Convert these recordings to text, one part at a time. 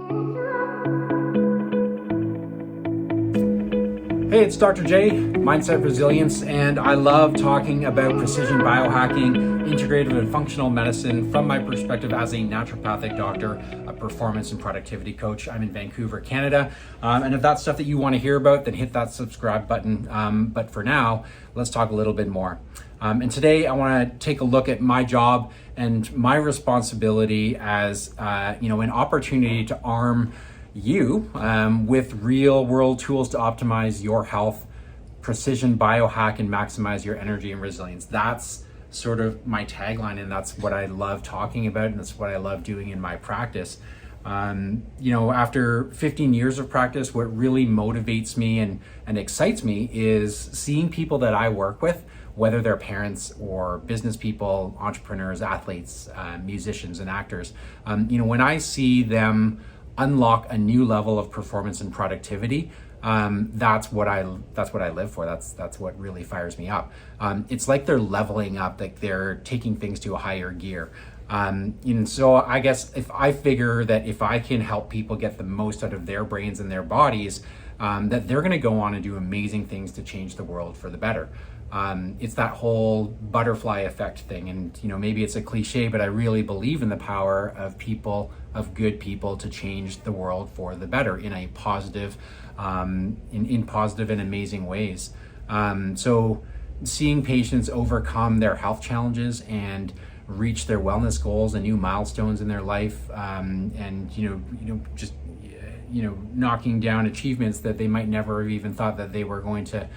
Hey, it's Dr.J, Mindset Resilience, and I love talking about precision biohacking, integrative and functional medicine from my perspective as a naturopathic doctor, a performance and productivity coach. I'm in Vancouver, Canada. And if that's stuff that you want to hear about, then hit that subscribe button. But for now, let's talk a little bit more. And today I want to take a look at my job and my responsibility as, an opportunity to arm you with real world tools to optimize your health, precision biohack, and maximize your energy and resilience. That's sort of my tagline, and that's what I love talking about, and that's what I love doing in my practice. After 15 years of practice, what really motivates me and excites me is seeing people that I work with, whether they're parents or business people, entrepreneurs, athletes, musicians, and actors. When I see them unlock a new level of performance and productivity, that's what I live for. That's what really fires me up. It's like they're leveling up, like they're taking things to a higher gear. And so I guess if I figure that if I can help people get the most out of their brains and their bodies, that they're going to go on and do amazing things to change the world for the better. It's that whole butterfly effect thing. And, maybe it's a cliche, but I really believe in the power of people, of good people, to change the world for the better in a positive, in positive and amazing ways. So seeing patients overcome their health challenges and reach their wellness goals and new milestones in their life, knocking down achievements that they might never have even thought that they were going to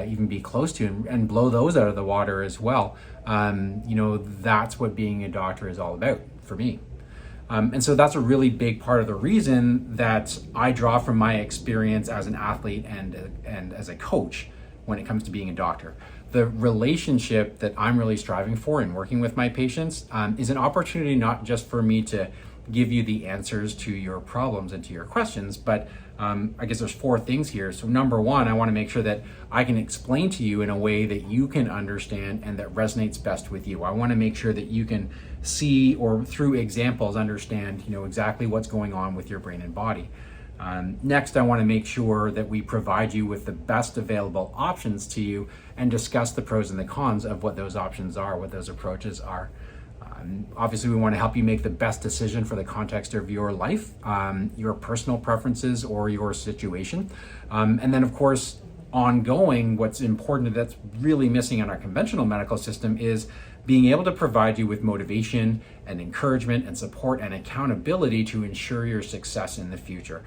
even be close to, and blow those out of the water as well. That's what being a doctor is all about for me. And so that's a really big part of the reason that I draw from my experience as an athlete and as a coach when it comes to being a doctor. The relationship that I'm really striving for in working with my patients is an opportunity not just for me to give you the answers to your problems and to your questions, but I guess there's four things here. So number one, I want to make sure that I can explain to you in a way that you can understand and that resonates best with you. I want to make sure that you can see, or through examples, understand, exactly what's going on with your brain and body. Next, I want to make sure that we provide you with the best available options to you and discuss the pros and the cons of what those options are, what those approaches are. Obviously, we want to help you make the best decision for the context of your life, your personal preferences, or your situation. And then, of course, ongoing, what's important that's really missing in our conventional medical system is being able to provide you with motivation and encouragement and support and accountability to ensure your success in the future.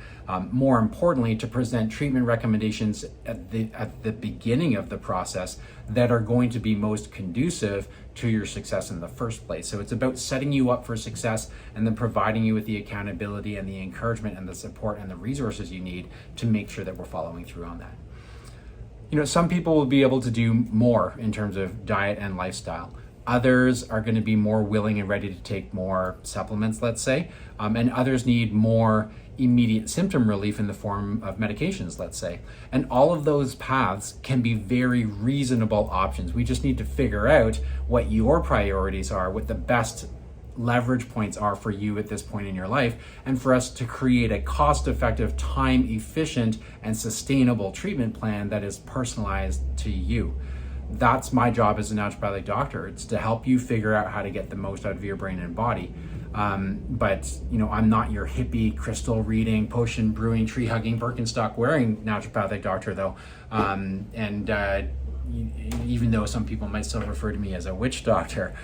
More importantly, to present treatment recommendations at the beginning of the process that are going to be most conducive to your success in the first place. So it's about setting you up for success and then providing you with the accountability and the encouragement and the support and the resources you need to make sure that we're following through on that. Some people will be able to do more in terms of diet and lifestyle. Others are going to be more willing and ready to take more supplements, let's say, and others need more immediate symptom relief in the form of medications, let's say. And all of those paths can be very reasonable options. We just need to figure out what your priorities are, what the best leverage points are for you at this point in your life, and for us to create a cost-effective, time-efficient, and sustainable treatment plan that is personalized to you. That's my job as a naturopathic doctor. It's to help you figure out how to get the most out of your brain and body. But I'm not your hippie, crystal reading, potion brewing, tree hugging, Birkenstock wearing naturopathic doctor, though. Even though some people might still refer to me as a witch doctor.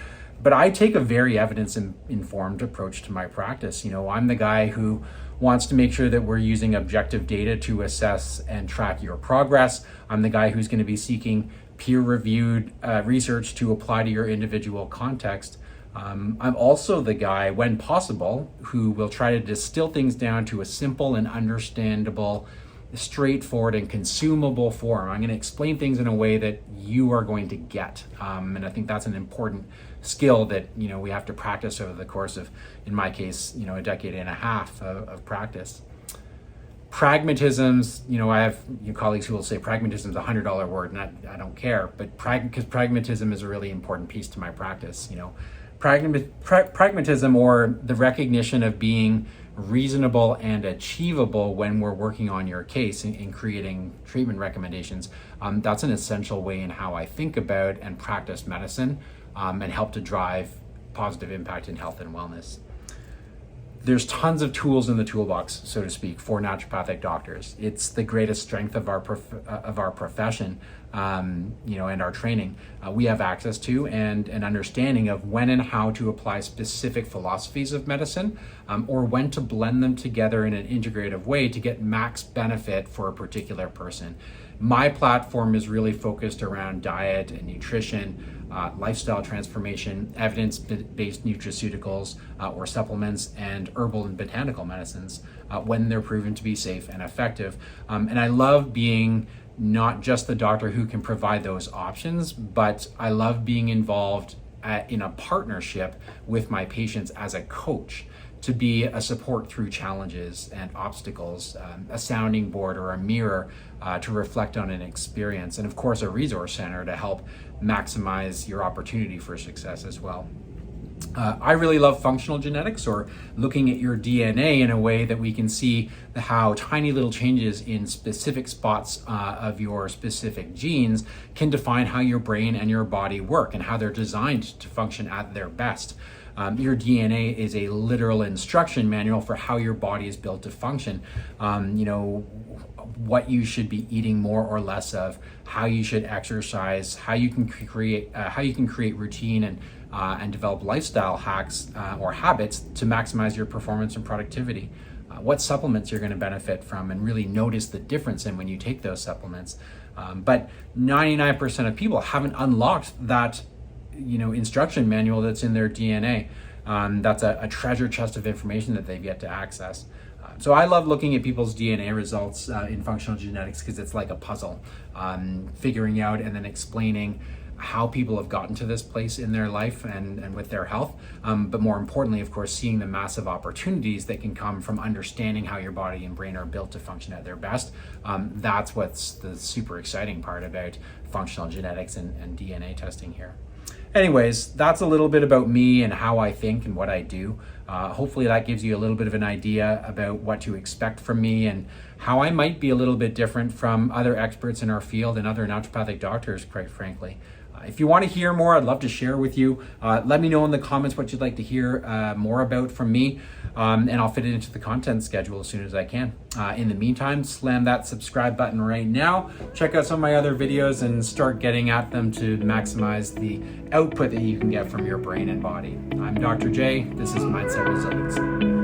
But I take a very evidence-informed approach to my practice. I'm the guy who wants to make sure that we're using objective data to assess and track your progress. I'm the guy who's going to be seeking peer-reviewed research to apply to your individual context. I'm also the guy, when possible, who will try to distill things down to a simple and understandable, straightforward and consumable form. I'm going to explain things in a way that you are going to get. And I think that's an important skill that, we have to practice over the course of, in my case, a decade and a half of practice. Pragmatisms, I have colleagues who will say pragmatism is a $100 word, and I don't care, but because pragmatism is a really important piece to my pragmatism, or the recognition of being reasonable and achievable when we're working on your case in creating treatment recommendations. That's an essential way in how I think about and practice medicine, and help to drive positive impact in health and wellness. There's tons of tools in the toolbox, so to speak, for naturopathic doctors. It's the greatest strength of our profession, and our training. We have access to and an understanding of when and how to apply specific philosophies of medicine, or when to blend them together in an integrative way to get max benefit for a particular person. My platform is really focused around diet and nutrition, lifestyle transformation, evidence-based nutraceuticals or supplements, and herbal and botanical medicines when they're proven to be safe and effective. And I love being not just the doctor who can provide those options, but I love being involved in a partnership with my patients as a coach, to be a support through challenges and obstacles, a sounding board or a mirror to reflect on an experience, and of course a resource center to help maximize your opportunity for success as well. I really love functional genetics, or looking at your DNA in a way that we can see how tiny little changes in specific spots of your specific genes can define how your brain and your body work and how they're designed to function at their best. Your DNA is a literal instruction manual for how your body is built to function. What you should be eating more or less of, how you should exercise, how you can create routine and develop lifestyle hacks or habits to maximize your performance and productivity. What supplements you're going to benefit from and really notice the difference in when you take those supplements. But 99% of people haven't unlocked that instruction manual that's in their DNA. That's a treasure chest of information that they've yet to access. So I love looking at people's DNA results in functional genetics, because it's like a puzzle, figuring out and then explaining how people have gotten to this place in their life and with their health. But more importantly, of course, seeing the massive opportunities that can come from understanding how your body and brain are built to function at their best. That's what's the super exciting part about functional genetics and DNA testing here. Anyways, that's a little bit about me and how I think and what I do. Hopefully that gives you a little bit of an idea about what to expect from me and how I might be a little bit different from other experts in our field and other naturopathic doctors, quite frankly. If you want to hear more, I'd love to share with you. Let me know in the comments what you'd like to hear more about from me, and I'll fit it into the content schedule as soon as I can. In the meantime, slam that subscribe button right now. Check out some of my other videos and start getting at them to maximize the output that you can get from your brain and body. I'm Dr. J. This is Mindset Resilience.